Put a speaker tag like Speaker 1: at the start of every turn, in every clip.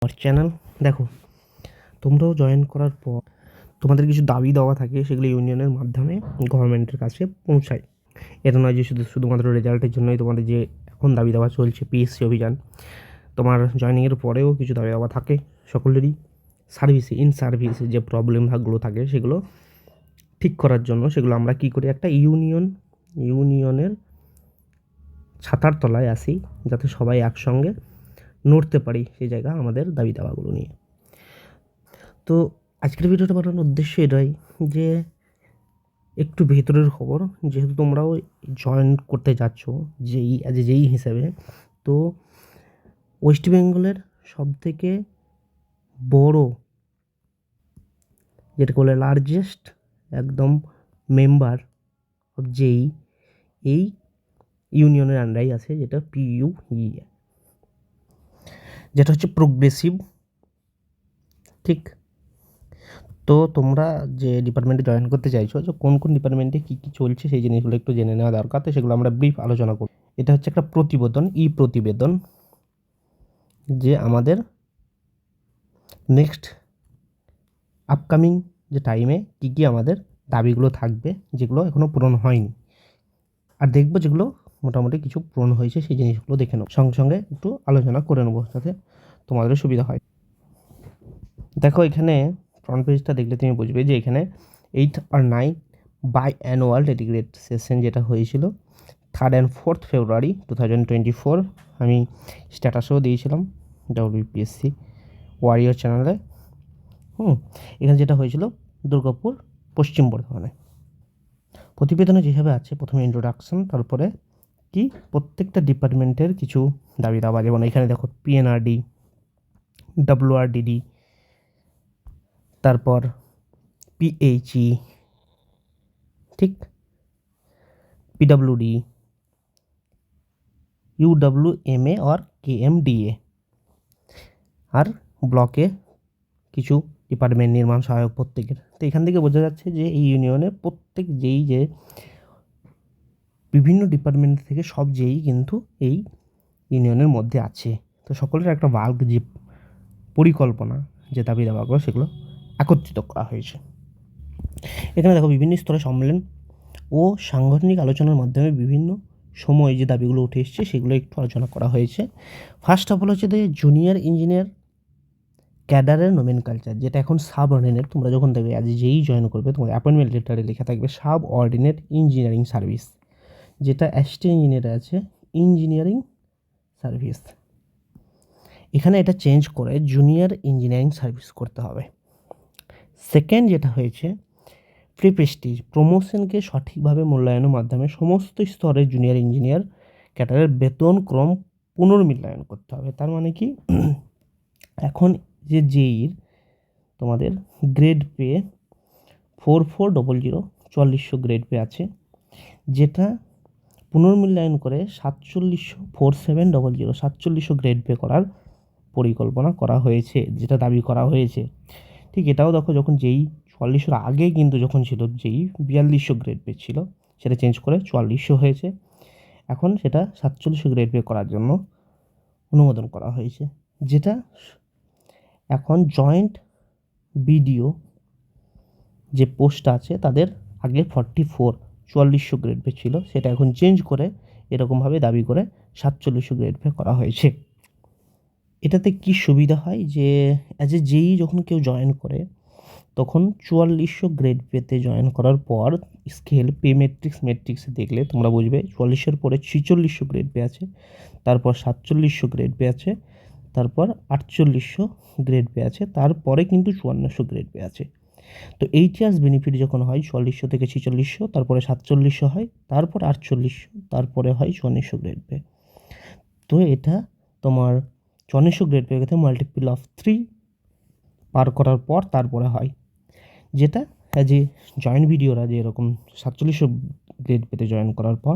Speaker 1: আমার চ্যানেল দেখো, তোমরাও জয়েন করার পর তোমাদের কিছু দাবি দেওয়া থাকে, সেগুলো ইউনিয়নের মাধ্যমে গভর্নমেন্টের কাছে পৌঁছায়। এটা নয় যে শুধুমাত্র রেজাল্টের জন্যই তোমাদের যে এখন দাবি দেওয়া চলছে পিএসসি অভিযান, তোমার জয়েনিংয়ের পরেও কিছু দাবি দেওয়া থাকে সকলেরই। ইন সার্ভিসে যে প্রবলেম ভাগগুলো থাকে সেগুলো ঠিক করার জন্য সেগুলো আমরা কী করি, একটা ইউনিয়নের ছাতার তলায় আসি, যাতে সবাই একসঙ্গে নড়তে পারি সেই জায়গা আমাদের দাবি দাওয়াগুলো নিয়ে। তো আজকের ভিডিওটা বানানোর উদ্দেশ্য এটাই যে একটু ভেতরের খবর, যেহেতু তোমরাও জয়েন করতে যাচ্ছ যেই হিসেবে। তো ওয়েস্ট বেঙ্গলের সবথেকে বড়, যেটা বলে লার্জেস্ট একদম মেম্বার অফ এই ইউনিয়নের আন্ডারেই আছে, যেটা PUE, যেটা হচ্ছে প্রোগ্রেসিভ। ঠিক, তো তোমরা যে ডিপার্টমেন্টে জয়েন করতে চাইছো, যে কোন কোন ডিপার্টমেন্টে কী কী চলছে সেই জিনিসগুলো একটু জেনে নেওয়া দরকার। তো সেগুলো আমরা ব্রিফ আলোচনা করব। এটা হচ্ছে একটা প্রতিবেদন যে আমাদের নেক্সট আপকামিং যে টাইমে কী কী আমাদের দাবিগুলো থাকবে, যেগুলো এখনও পূরণ হয়নি, আর দেখবো যেগুলো মোটামুটি কিছু পূরণ হয়েছে সেই জিনিসগুলো দেখে নেব, সঙ্গে সঙ্গে একটু আলোচনা করে নেবো যাতে তোমাদেরও সুবিধা হয়। দেখো, এখানে ফ্রন্ট পেজটা দেখলে তুমি বুঝবে যে এখানে 8 আর 9 বাইঅ্যানুয়াল ডেডিকেটেড সেশন যেটা হয়েছিল 3rd and 4th February 2024, আমি স্ট্যাটাসেও দিয়েছিলাম WPSC ওয়ারিয়র চ্যানেলে। এখানে যেটা হয়েছিল দুর্গাপুর, পশ্চিম বর্ধমানে। প্রতিবেদনে যেভাবে আছে, প্রথমে ইন্ট্রোডাকশন, তারপরে কি প্রত্যেকটা ডিপার্টমেন্টের কিছু দাবি দাবা, যেমন এখানে দেখো PNRD, WRDD, তারপর PHE, ঠিক, PWD, UWMA আর KMDA, আর ব্লকে কিছু ডিপার্টমেন্ট, নির্মাণ সহায়ক প্রত্যেকের। তো এখান থেকে বোঝা যাচ্ছে যে এই ইউনিয়নের প্রত্যেক যে বিভিন্ন ডিপার্টমেন্ট থেকে সব কিন্তু এই ইউনিয়নের মধ্যে আছে। তো সকলের একটা বাল্ক যে পরিকল্পনা, যে দাবি দাবাগুলো, সেগুলো একত্রিত করা হয়েছে। এখানে দেখো বিভিন্ন স্তরে সম্মেলন ও সাংগঠনিক আলোচনার মাধ্যমে বিভিন্ন সময় যে দাবিগুলো উঠে এসছে সেগুলো একটু আলোচনা করা হয়েছে। ফার্স্ট অফ অল হচ্ছে জুনিয়র ইঞ্জিনিয়ার ক্যাডারের নোমেনকালচার, যেটা এখন সাব অর্ডিনেট। তোমরা যখন দেখবে যেই জয়েন করবে, তোমাদের অ্যাপয়েন্টমেন্ট লেটারে লেখা থাকবে সাব অর্ডিনেট ইঞ্জিনিয়ারিং সার্ভিস, যেটা অ্যাসিস্ট্যান্ট ইঞ্জিনিয়ারে আছে ইঞ্জিনিয়ারিং সার্ভিস। এখানে এটা চেঞ্জ করে জুনিয়র ইঞ্জিনিয়ারিং সার্ভিস করতে হবে। সেকেন্ড যেটা হয়েছে প্রিপ্রেস্টিজ, প্রমোশনকে সঠিকভাবে মূল্যায়নের মাধ্যমে সমস্ত স্তরের জুনিয়র ইঞ্জিনিয়ার ক্যাডারের বেতন ক্রম পুনর্মূল্যায়ন করতে হবে। তার মানে কি, এখন যে জেইর তোমাদের গ্রেড পে 4400 4400 গ্রেড পে আছে, যেটা পুনর্মূল্যায়ন করে 4700 4700 গ্রেড পে করার পরিকল্পনা করা হয়েছে, যেটা দাবি করা হয়েছে। ঠিক, এটাও দেখো, যখন 4400 আগে কিন্তু যখন ছিল 4200 গ্রেড পে ছিল, সেটা চেঞ্জ করে 4400 হয়েছে। এখন সেটা 4700 গ্রেড পে করার জন্য অনুমোদন করা হয়েছে, যেটা এখন জয়েন্ট BDO যে পোস্ট আছে তাদের আগে 4400 গ্রেড পে ছিল, সেটা এখন চেঞ্জ করে এরকমভাবে দাবি করে 4700 গ্রেড পে করা হয়েছে। এটাতে কি সুবিধা হয়, যে অ্যাজ এ যখন কেউ জয়েন করে, তখন 4400 গ্রেড পেতে জয়েন করার পর স্কেল পে মেট্রিক্সে দেখলে তোমরা বুঝবে 4400 পরে 4600 গ্রেড পে আছে, তারপর 4700 গ্রেড পে আছে, তারপর 4800 গ্রেড পে আছে, তারপরে কিন্তু 5400 গ্রেড পে আছে। তো এইচআরস বেনিফিট যখন হয় 4400 থেকে 4600, তারপরে 4700 হয়, তারপর 4800, তারপরে হয় 5400 গ্রেড পে। তো এটা তোমার 5400 গ্রেড পে গেছে মাল্টিপল অফ 3 পার করার পর তারপরে হয়, যেটা অ্যাজ এ জয়েন্ট ভিডিওরা যে এরকম 4700 গ্রেড পেতে জয়েন করার পর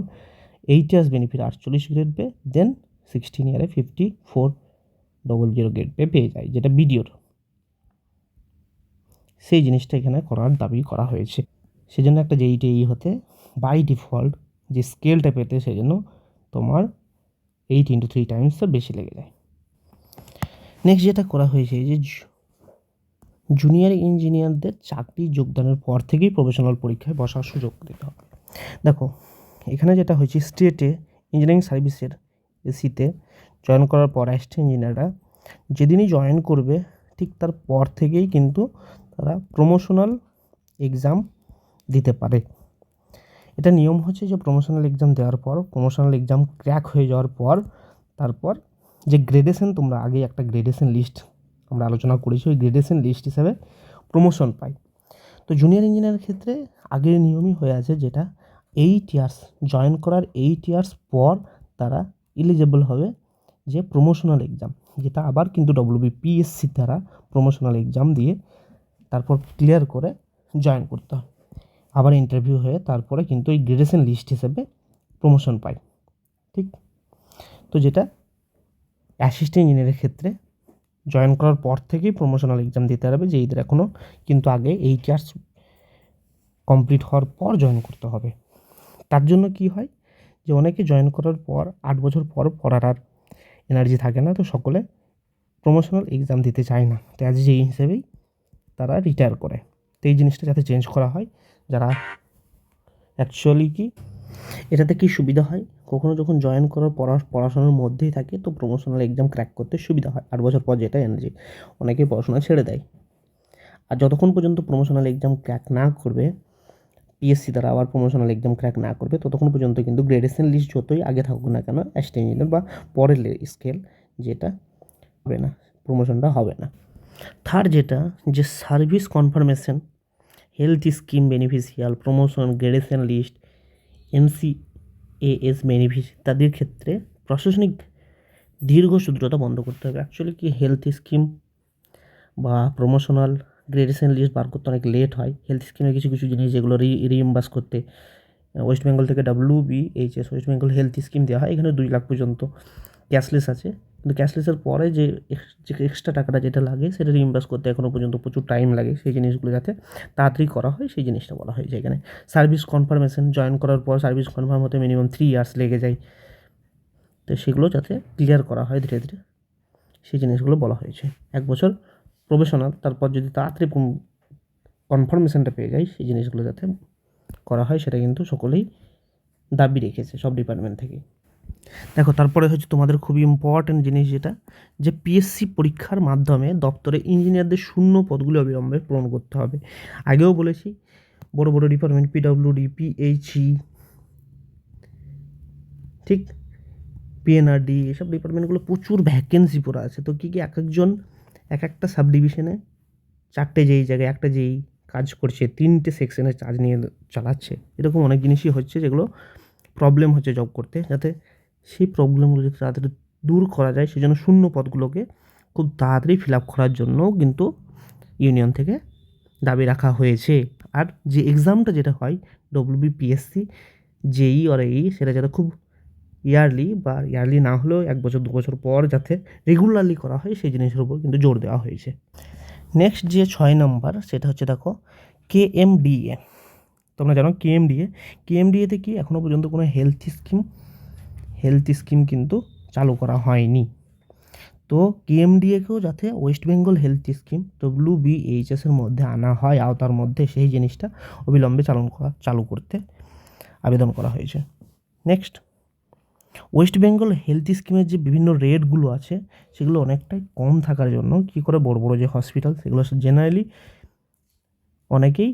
Speaker 1: এইচআরস বেনিফিট 48 গ্রেড পে, দেন 16 ইয়ারে 5400 গ্রেড পে পেয়ে যায়, যেটা ভিডিওর। সেই জিনিসটা এখানে করার দাবি করা হয়েছে। সেজন্য একটা JEE হতে বাই ডিফল্ট যে স্কেলটা পেতে, সেজন্য তোমার 8 × 3 টাইমস বেশি লেগে যায়। নেক্সট যেটা করা হয়েছে যে জুনিয়র ইঞ্জিনিয়ারদের চাকরি যোগদানের পর থেকেই প্রফেশনাল পরীক্ষায় বসার সুযোগ দিতে হবে। দেখো এখানে যেটা হয়েছে স্টেটে ইঞ্জিনিয়ারিং সার্ভিসের এসিতে জয়েন করার পর অ্যাসিস্ট্যান্ট ইঞ্জিনিয়াররা যেদিনই জয়েন করবে ঠিক তার পর থেকেই কিন্তু তারা প্রমোশনাল এক্সাম দিতে পারে। এটা নিয়ম হচ্ছে যে প্রমোশনাল এক্সাম দেওয়ার পর, প্রমোশনাল এক্সাম ক্র্যাক হয়ে যাওয়ার পর তারপর যে গ্রেডেশন, তোমরা আগে একটা গ্রেডেশন লিস্ট আমরা আলোচনা করেছি, ওই গ্রেডেশন লিস্ট হিসাবে প্রমোশন পাই। তো জুনিয়র ইঞ্জিনিয়ারের ক্ষেত্রে আগের নিয়মই হয়ে আছে, যেটা 8 ইয়ার্স জয়েন করার 8 ইয়ার্স পর তারা এলিজেবল হবে যে প্রমোশনাল এক্সাম, যেটা আবার কিন্তু WBPSC দ্বারা প্রমোশনাল এক্সাম দিয়ে তারপর ক্লিয়ার করে জয়েন করতে হয়, আবার ইন্টারভিউ হয়ে তারপরে কিন্তু এই গ্রেডেশন লিস্ট হিসেবে প্রমোশন পাই। ঠিক, তো যেটা অ্যাসিস্ট্যান্ট ইঞ্জিনিয়ারের ক্ষেত্রে জয়েন করার পর থেকেই প্রমোশনাল এক্সাম দিতে হবে, যে এদের এখনও কিন্তু আগে 8 ইয়ার্স কমপ্লিট হওয়ার পর জয়েন করতে হবে। তার জন্য কি হয় যে অনেকে জয়েন করার পর 8 বছর পর পড়ার আর এনার্জি থাকে না, তো সকলে প্রমোশনাল এক্সাম দিতে চায় না, তো অ্যাজ এই হিসেবেই তারা রিটায়ার করে। তো এই জিনিসটা যাতে চেঞ্জ করা হয়, যারা অ্যাকচুয়ালি কি এটাতে কি সুবিধা হয়, কখনো যখন জয়েন করার পড়াশোনার মধ্যেই থাকে তো প্রমোশনাল এক্সাম ক্র্যাক করতে সুবিধা হয় 8 বছর পর, যেটা এনার্জি অনেকেই পড়াশোনা ছেড়ে দেয়। আর যতক্ষণ পর্যন্ত প্রমোশনাল এক্সাম ক্র্যাক না করবে, পিএসসি দ্বারা আবার প্রমোশনাল এক্সাম ক্র্যাক না করবে, ততক্ষণ পর্যন্ত কিন্তু গ্রেডেশন লিস্ট যতই আগে থাকুক না কেন, অ্যাসিস্ট্যান্ট ইঞ্জিনিয়ার বা পরের স্কেল যেটা হবে না, প্রমোশনটা হবে না। থার্ড যেটা যে service confirmation, health scheme beneficial, promotion, gradation list, MCAS benefit, তাদের ক্ষেত্রে প্রশাসনিক দীর্ঘসূত্রতা বন্ধ করতে হবে। অ্যাকচুয়ালি কি হেলথ স্কিম বা প্রমোশনাল গ্রেডেশন লিস্ট বার করতে অনেক লেট হয়। হেলথ স্কিমের কিছু কিছু জিনিস যেগুলো রিইম্বার্স করতে ওয়েস্ট বেঙ্গল থেকে WBHS West Bengal health scheme দেওয়া হয়, এখানে 2 লাখ পর্যন্ত ক্যাশলেস আছে, কিন্তু ক্যাশলেসের পরে যে এক্সট্রা টাকাটা যেটা লাগে সেটা রিইম্বার্স করতে এখনও পর্যন্ত প্রচুর টাইম লাগে। সেই জিনিসগুলো যাতে তাড়াতাড়ি করা হয় সেই জিনিসটা বলা হয়েছে এখানে। সার্ভিস কনফার্মেশন, জয়েন করার পর সার্ভিস কনফার্ম হতে মিনিমাম 3 ইয়ার্স লেগে যায়, তো সেগুলো যাতে ক্লিয়ার করা হয় ধীরে ধীরে, সেই জিনিসগুলো বলা হয়েছে। 1 বছর প্রফেশনাল, তারপর যদি তাড়াতাড়ি কনফার্মেশনটা পেয়ে যায়, সেই জিনিসগুলো যাতে করা হয় সেটা কিন্তু সকলেই দাবি রেখেছে সব ডিপার্টমেন্ট থেকে। দেখো তারপরে হচ্ছে তোমাদের খুবই ইম্পর্ট্যান্ট জিনিস যেটা, যে পিএসসি পরীক্ষার মাধ্যমে দপ্তরে ইঞ্জিনিয়ারদের শূন্য পদগুলি অবিলম্বে পূরণ করতে হবে। আগেও বলেছি বড় বড় ডিপার্টমেন্ট PWD, PHE, ঠিক, PNRD, এসব ডিপার্টমেন্টগুলো প্রচুর ভ্যাকেন্সি পড়ে আছে। তো কী একজন একটা সাব ডিভিশনে 4টে যেই জায়গায় একটা যেই কাজ করছে, 3টে সেকশনে চার্জ নিয়ে চালাচ্ছে, এরকম অনেক জিনিসই হচ্ছে যেগুলো প্রবলেম হচ্ছে জব করতে। যাতে সেই প্রবলেমগুলো যাতে তাড়াতাড়ি দূর করা যায়, সেজন্য শূন্য পদগুলোকে খুব তাড়াতাড়ি ফিল আপ করার জন্য কিন্তু ইউনিয়ন থেকে দাবি রাখা হয়েছে। আর যে এক্সামটা যেটা হয় WBPSC JEE আর AE, সেটা যাতে খুব ইয়ারলি বা ইয়ারলি না হলেও 1 বছর 2 বছর পর যাতে রেগুলারলি করা হয়, সেই জিনিসের উপর কিন্তু জোর দেওয়া হয়েছে। নেক্সট যে 6 নম্বর সেটা হচ্ছে দেখো KMDA। তোমরা জানো KMDAতে কি এখনও পর্যন্ত কোনো হেলথ স্কিম কিন্তু চালু করা হয়নি। তো KMDAকেও যাতে ওয়েস্ট বেঙ্গল হেলথ স্কিম WBHS-এর মধ্যে আনা হয়, আওতার মধ্যে, সেই জিনিসটা অবিলম্বে চালু করতে আবেদন করা হয়েছে। নেক্সট, ওয়েস্ট বেঙ্গল হেলথ স্কিমের যে বিভিন্ন রেটগুলো আছে সেগুলো অনেকটাই কম থাকার জন্য কী করে বড় বড় যে হসপিটাল সেগুলো জেনারেলি অনেকেই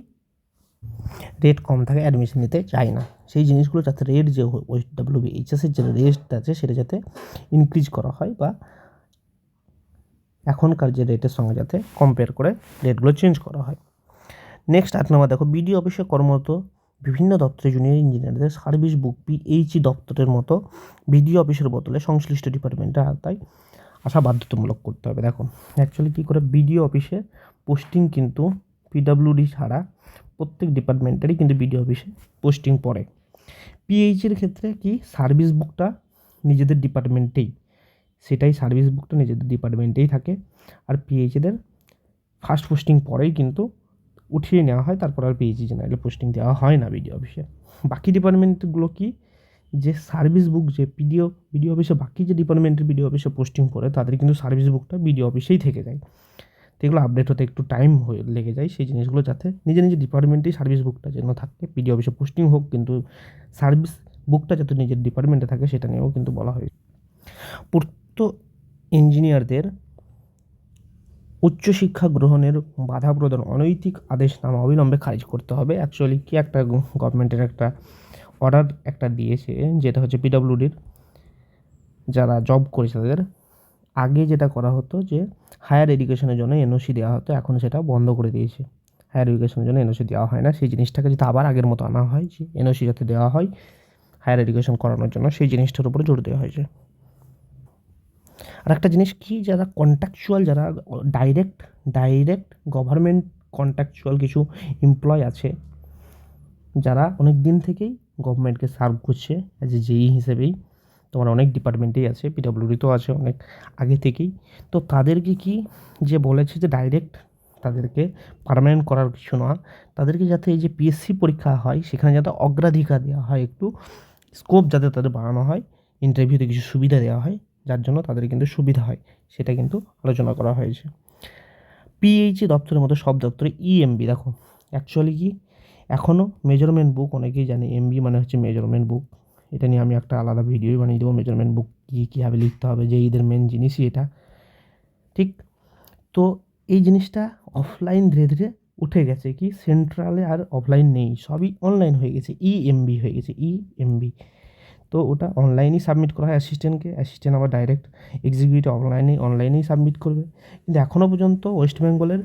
Speaker 1: রেট কম থাকে অ্যাডমিশন নিতে চায় না, সেই জিনিসগুলো যাতে রেট যে WBHS-এর যে রেট আছে সেটা যাতে ইনক্রিজ করা হয়, বা এখনকার যে রেটের সঙ্গে যাতে কম্পেয়ার করে রেটগুলো চেঞ্জ করা হয়। নেক্সট 8 নম্বর দেখো BDO অফিসে কর্মরত বিভিন্ন দপ্তরে জুনিয়র ইঞ্জিনিয়ারদের সার্ভিস বুক PHE দপ্তরের মতো BDO অফিসের বদলে সংশ্লিষ্ট ডিপার্টমেন্টের আওতায় আসা বাধ্যতামূলক করতে হবে। দেখো অ্যাকচুয়ালি কী করে BDO অফিসে পোস্টিং কিন্তু PWD ছাড়া প্রত্যেক ডিপার্টমেন্টেরই কিন্তু BDO অফিসে পোস্টিং পড়ে। PHEর ক্ষেত্রে কি সার্ভিস বুকটা নিজেদের ডিপার্টমেন্টেই, সেটাই সার্ভিস বুকটা নিজেদের ডিপার্টমেন্টেই থাকে। আর PHEদের ফার্স্ট পোস্টিং পরেই কিন্তু উঠিয়ে নেওয়া হয়, তারপর আর PHE জেনারেলে পোস্টিং দেওয়া হয় না BDO অফিসে। বাকি ডিপার্টমেন্টগুলো কি যে সার্ভিস বুক যে বিডিও অফিসে বাকি যে ডিপার্টমেন্টের বিডিও অফিসে পোস্টিং পড়ে তাদের কিন্তু সার্ভিস বুকটা বিডিও অফিসেই থেকে যায়। তো এগুলো আপডেট হতে একটু টাইম লেগে যায়, সেই জিনিসগুলো যাতে নিজের ডিপার্টমেন্টেই সার্ভিস বুকটা যেন থাকে, বিডিও অফিসে পোস্টিং হোক কিন্তু সার্ভিস বুকটা যাতে নিজের ডিপার্টমেন্টে থাকে সেটা নিয়েও কিন্তু বলা হয়েছে। পূর্ত ইঞ্জিনিয়ারদের উচ্চশিক্ষা গ্রহণের বাধা প্রদান অনৈতিক আদেশনামা অবিলম্বে খারিজ করতে হবে। অ্যাকচুয়ালি কি একটা গভর্নমেন্টের একটা অর্ডার একটা দিয়েছে, যেটা হচ্ছে পিডব্লিউডির যারা জব করেছে তাদের আগে যেটা করা হতো যে হায়ার এডুকেশনের জন্য এনওসি দেওয়া হতো, এখন সেটা বন্ধ করে দিয়েছে। হায়ার এডুকেশনের জন্য এনওসি দেওয়া হয় না, সেই জিনিসটাকে যদি আবার আগের মতো আনা হয় যে এনওসি যাতে দেওয়া হয় হায়ার এডুকেশন করানোর জন্য, সেই জিনিসটার উপরে জোর দেওয়া হয়েছে। আর একটা জিনিস কি, যারা কন্ট্রাকচুয়াল, যারা ডাইরেক্ট গভর্নমেন্ট কন্ট্রাকচুয়াল কিছু এমপ্লয় আছে যারা অনেক দিন থেকেই গভর্নমেন্টকে সার্ভ করছে অ্যাজ এ জেই হিসেবেই, তোমার অনেক ডিপার্টমেন্টেই আছে, পিডব্লিউডিতেও আছে অনেক আগে থেকেই, তো তাদেরকে কি যে বলেছে যে ডাইরেক্ট তাদেরকে পার্মানেন্ট করার কিছু না, তাদেরকে যাতে এই যে পিএসসি পরীক্ষা হয় সেখানে যাতে অগ্রাধিকার দেওয়া হয়, একটু স্কোপ যাতে তাদের বাড়ানো হয়, ইন্টারভিউতে কিছু সুবিধা দেওয়া হয় যার জন্য তাদের কিন্তু সুবিধা হয়, সেটা কিন্তু আলোচনা করা হয়েছে। পিএইচই দপ্তরের মতো সব দপ্তরে ইএমবি, দেখো অ্যাকচুয়ালি কি এখনও মেজারমেন্ট বুক, অনেকেই জানে এমবি মানে হচ্ছে মেজারমেন্ট বুক, এটা নিয়ে আমি একটা আলাদা ভিডিওই বানিয়ে দেবো, মেজারমেন্ট বুক কীভাবে লিখতে হবে, যে এদের মেন জিনিসই এটা, ঠিক। তো এই জিনিসটা অফলাইন ধীরে ধীরে উঠে গেছে, কি সেন্ট্রালে আর অফলাইন নেই, সবই অনলাইন হয়ে গেছে, ইএমবি হয়ে গেছে, ইএমবি। তো ওটা অনলাইনেই সাবমিট করা হয় অ্যাসিস্ট্যান্টকে, অ্যাসিস্ট্যান্ট আবার ডাইরেক্ট এক্সিকিউটিভ অনলাইনেই সাবমিট করবে। কিন্তু এখনও পর্যন্ত ওয়েস্ট বেঙ্গলের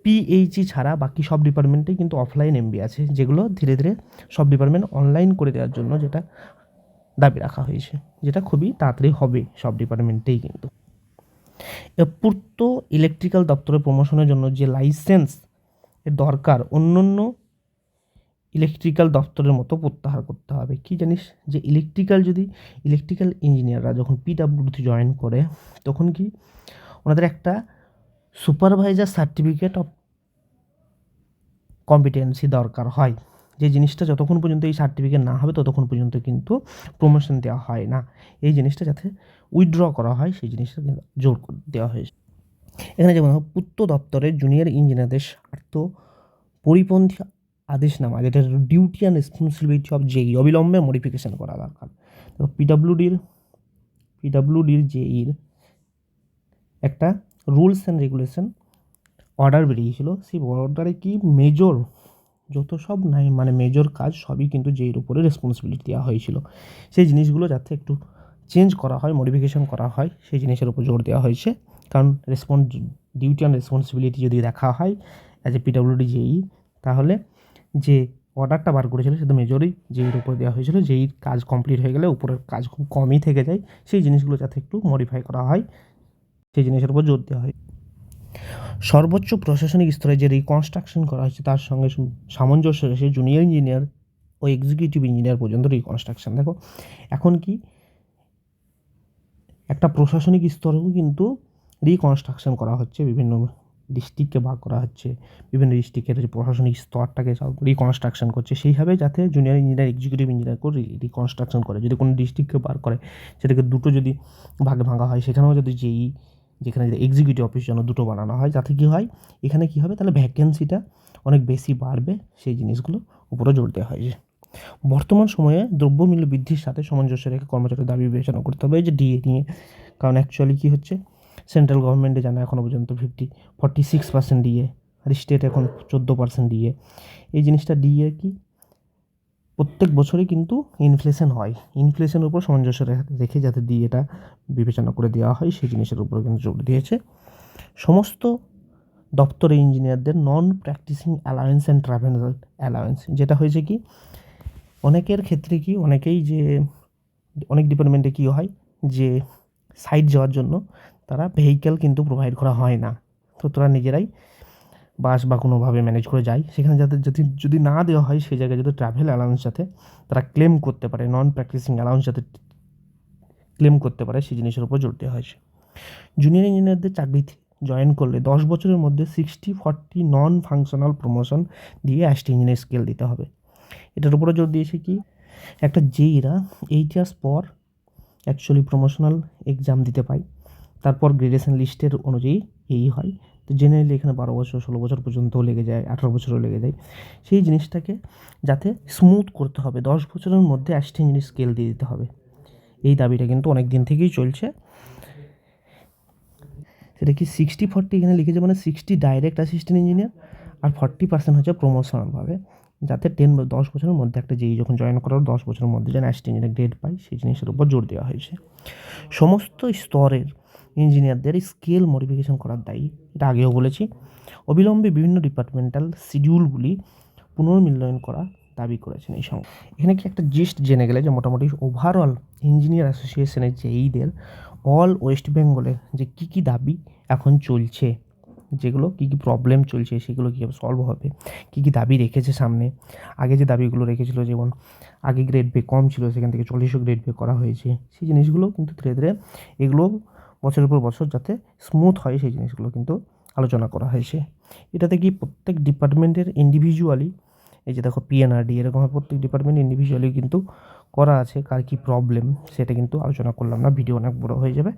Speaker 1: পিএইচই ছাড়া বাকি সব ডিপার্টমেন্টেই কিন্তু অফলাইন এমবি আছে, যেগুলো ধীরে ধীরে সব ডিপার্টমেন্ট অনলাইন করে দেওয়ার জন্য যেটা দাবি রাখা হয়েছে, যেটা খুবই তাড়াতাড়ি হবে সব ডিপার্টমেন্টেই। কিন্তু পূর্ত ইলেকট্রিক্যাল দপ্তরের প্রমোশনের জন্য যে লাইসেন্স এর দরকার অন্য ইলেকট্রিক্যাল দপ্তরের মতো প্রত্যাহার করতে হবে। কি জানিস, যে ইলেকট্রিক্যাল ইঞ্জিনিয়াররা যখন পিডব্লিউডিতে জয়েন করে তখন কি ওনাদের একটা সুপারভাইজার সার্টিফিকেট অফ কম্পিটেন্সি দরকার হয়, যে জিনিসটা যতক্ষণ পর্যন্ত এই সার্টিফিকেট না হবে ততক্ষণ পর্যন্ত কিন্তু প্রমোশন দেওয়া হয় না, এই জিনিসটা যাতে উইথড্র করা হয় সেই জিনিসটা জোর দেওয়া হয়েছে। এখানে যেমন পূর্ত দপ্তরের জুনিয়র ইঞ্জিনিয়ারদের স্বার্থ পরিপন্থী আদেশনামা, যেটা ডিউটি অ্যান্ড রেসপন্সিবিলিটি অফ জেই অবিলম্বে মডিফিকেশন করা দরকার। পিডব্লিউডির জেইর একটা রুলস অ্যান্ড রেগুলেশন অর্ডার বেরিয়েছিল, সেই অর্ডারে কি মেজর যত সব নাই মানে মেজর কাজ সবই কিন্তু জেইর উপরে রেসপন্সিবিলিটি দেওয়া হয়েছিল, সেই জিনিসগুলো যাতে একটু চেঞ্জ করা হয়, মডিফিকেশন করা হয়, সেই জিনিসের উপর জোর দেওয়া হয়েছে। কারণ ডিউটি অ্যান্ড রেসপন্সিবিলিটি যদি দেখা হয় অ্যাজ এ পিডব্লিউডি জেই, তাহলে যে অর্ডারটা বার করেছিল সেটা মেজরই জেইর উপর দেওয়া হয়েছিল, জেইর কাজ কমপ্লিট হয়ে গেলে উপরের কাজ খুব কমই থেকে যায়, সেই জিনিসগুলো যাতে একটু মডিফাই করা হয় সেই জিনিসের উপর জোর দেওয়া হয়। সর্বোচ্চ প্রশাসনিক স্তরে যে রিকনস্ট্রাকশন করা হয়েছে তার সঙ্গে সামঞ্জস্য রেখে জুনিয়র ইঞ্জিনিয়ার ও এক্সিকিউটিভ ইঞ্জিনিয়ার পর্যন্ত রিকনস্ট্রাকশন, দেখো এখন কি একটা প্রশাসনিক স্তরেও কিন্তু রিকনস্ট্রাকশন করা হচ্ছে, বিভিন্ন ডিস্ট্রিক্টকে ভাগ করা হচ্ছে, বিভিন্ন ডিস্ট্রিক্টের যে প্রশাসনিক স্তরটাকে সব রিকনস্ট্রাকশন করছে, সেইভাবে যাতে জুনিয়র ইঞ্জিনিয়ার এক্সিকিউটিভ ইঞ্জিনিয়ারকেও রিকনস্ট্রাকশন করে, যদি কোনো ডিস্ট্রিক্টকে বার করে সেটাকে দুটো যদি ভাগে ভাঙা হয়, সেখানেও যদি জেই যেখানে যদি এক্সিকিউটিভ অফিস যেন দুটো বানানো হয়, যাতে কী হয় এখানে কী হবে তাহলে ভ্যাকেন্সিটা অনেক বেশি বাড়বে, সেই জিনিসগুলো উপরে জোর দেওয়া হয়েছে। বর্তমান সময়ে দ্রব্যমূল্য বৃদ্ধির সাথে সামঞ্জস্য রেখে কর্মচারীর দাবি বিবেচনা করতে হবে, যে ডিএ নিয়ে, কারণ অ্যাকচুয়ালি কী হচ্ছে সেন্ট্রাল গভর্নমেন্টে জানা এখনও পর্যন্ত 46% ডিএ, আর স্টেট এখন 14% ডিএ, এই জিনিসটা ডিএ কি প্রত্যেক বছরই কিন্তু ইনফ্লেশন হয়, ইনফ্লেশনের উপর সামঞ্জস্য রেখে যাতে ডিএটা বিবেচনা করে দেওয়া হয় সেই জিনিসের উপর কিন্তু জোর দিয়েছে। সমস্ত দপ্তরে ইঞ্জিনিয়ারদের non practising allowance and travel allowance, যেটা হয়েছে কি অনেকের ক্ষেত্রে কি অনেক ডিপার্টমেন্টে কী হয় যে সাইট যাওয়ার জন্য তারা ভেহিক্যাল কিন্তু প্রোভাইড করা হয় না, তো তারা নিজেরাই বাস বা কোনোভাবে ম্যানেজ করে যায়, সেখানে যাতে যদি না দেওয়া হয় সেই জায়গায় যাতে ট্রাভেল অ্যালাউন্স যাতে তারা ক্লেম করতে পারে, নন প্র্যাকটিসিং অ্যালাউন্স যাতে ক্লেম করতে পারে সেই জিনিসের উপর জোর দেওয়া হয়েছে। জুনিয়র ইঞ্জিনিয়ারদের চাকরিতে জয়েন করলে 10 বছরের মধ্যে 60-40 নন ফাংশনাল প্রমোশন দিয়ে অ্যাসিস্ট্যান্ট ইঞ্জিনিয়ার স্কেল দিতে হবে, এটার উপরে জোর দিয়েছে কি একটা জেইরা 8 ইয়ার্স পর অ্যাকচুয়ালি প্রমোশনাল এক্সাম দিতে পায়, তারপর গ্রেডুয়েশন লিস্টের অনুযায়ী এই হয়। তো জেনারেলি এখানে 12 বছর 16 বছর পর্যন্তও লেগে যায়, 18 বছরও লেগে যায়। সেই জিনিসটাকে যাতে স্মুথ করতে হবে, 10 বছরের মধ্যে অ্যাসিস্ট্যান্ট ইঞ্জিনিয়ার স্কেল দিয়ে দিতে হবে। এই দাবিটা কিন্তু অনেক দিন থেকেই চলছে। সেটা কি 60-40 এখানে লিখেছে, মানে 60 ডাইরেক্ট অ্যাসিস্ট্যান্ট ইঞ্জিনিয়ার আর 40% হচ্ছে প্রমোশনালভাবে, যাতে 10 বছরের মধ্যে একটা জেই যখন জয়েন করার 10 বছরের মধ্যে যেন অ্যাসিস্ট্যান্ট ইঞ্জিনিয়ার গ্রেড পায়, সেই জিনিসের উপর জোর দেওয়া হয়েছে। সমস্ত স্তরের ইঞ্জিনিয়ারদের স্কেল মডিফিকেশন করার দায়ী, এটা আগেও বলেছি। অবিলম্বে বিভিন্ন ডিপার্টমেন্টাল শিডিউলগুলি পুনর্মূল্যায়ন করা দাবি করেছেন এই সঙ্গে। এখানে কি একটা জিস্ট জেনে গেলে যে মোটামুটি ওভারঅল ইঞ্জিনিয়ার অ্যাসোসিয়েশনের জেইদের অল ওয়েস্ট বেঙ্গলে যে কী কী দাবি এখন চলছে, যেগুলো কী কী প্রবলেম চলছে, সেগুলো কীভাবে সলভ হবে, কী কী দাবি রেখেছে সামনে। আগে যে দাবিগুলো রেখেছিল, যেমন আগে গ্রেড পে কম ছিল, সেখান থেকে 40 গ্রেড পে করা হয়েছে, সেই জিনিসগুলো কিন্তু ধীরে ধীরে এগুলো বছরের পর বছর যাতে স্মুথ হয়, সেই জিনিসগুলো কিন্তু আলোচনা করা হয়েছে। এটাতে কি প্রত্যেক ডিপার্টমেন্টের ইন্ডিভিজুয়ালি, এই যে দেখো পিএনআরডি এরকম প্রত্যেক ডিপার্টমেন্ট ইন্ডিভিজুয়ালি কিন্তু করা আছে, কার কী প্রবলেম সেটা কিন্তু আলোচনা করলাম না, ভিডিও অনেক বড় হয়ে যাবে।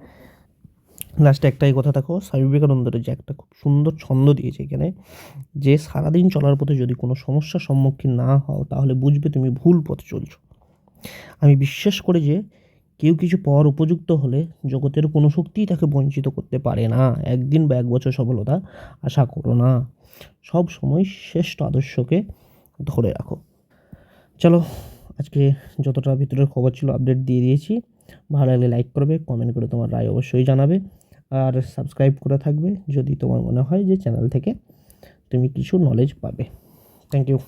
Speaker 1: লাস্টে একটাই কথা দেখো, স্বামী বিবেকানন্দের যে একটা খুব সুন্দর ছন্দ দিয়েছে এখানে, যে সারাদিন চলার পথে যদি কোনো সমস্যার সম্মুখীন না হও তাহলে বুঝবে তুমি ভুল পথে চলছো। আমি বিশ্বাস করি যে কেউ কিছু পাওয়ার উপযুক্ত হলে জগতের কোনো শক্তিই তাকে বঞ্চিত করতে পারে না। একদিন বা 1 বছর সফলতা আশা করো না, সব সময় শ্রেষ্ঠ আদর্শকে ধরে রাখো। চলো, আজকে যতটা ভিতরের খবর ছিল আপডেট দিয়ে দিয়েছি। ভালো লাগলে লাইক করবে, কমেন্ট করে তোমার রায় অবশ্যই জানাবে, আর সাবস্ক্রাইব করে থাকবে যদি তোমার মনে হয় যে চ্যানেল থেকে তুমি কিছু নলেজ পাবে। Thank you.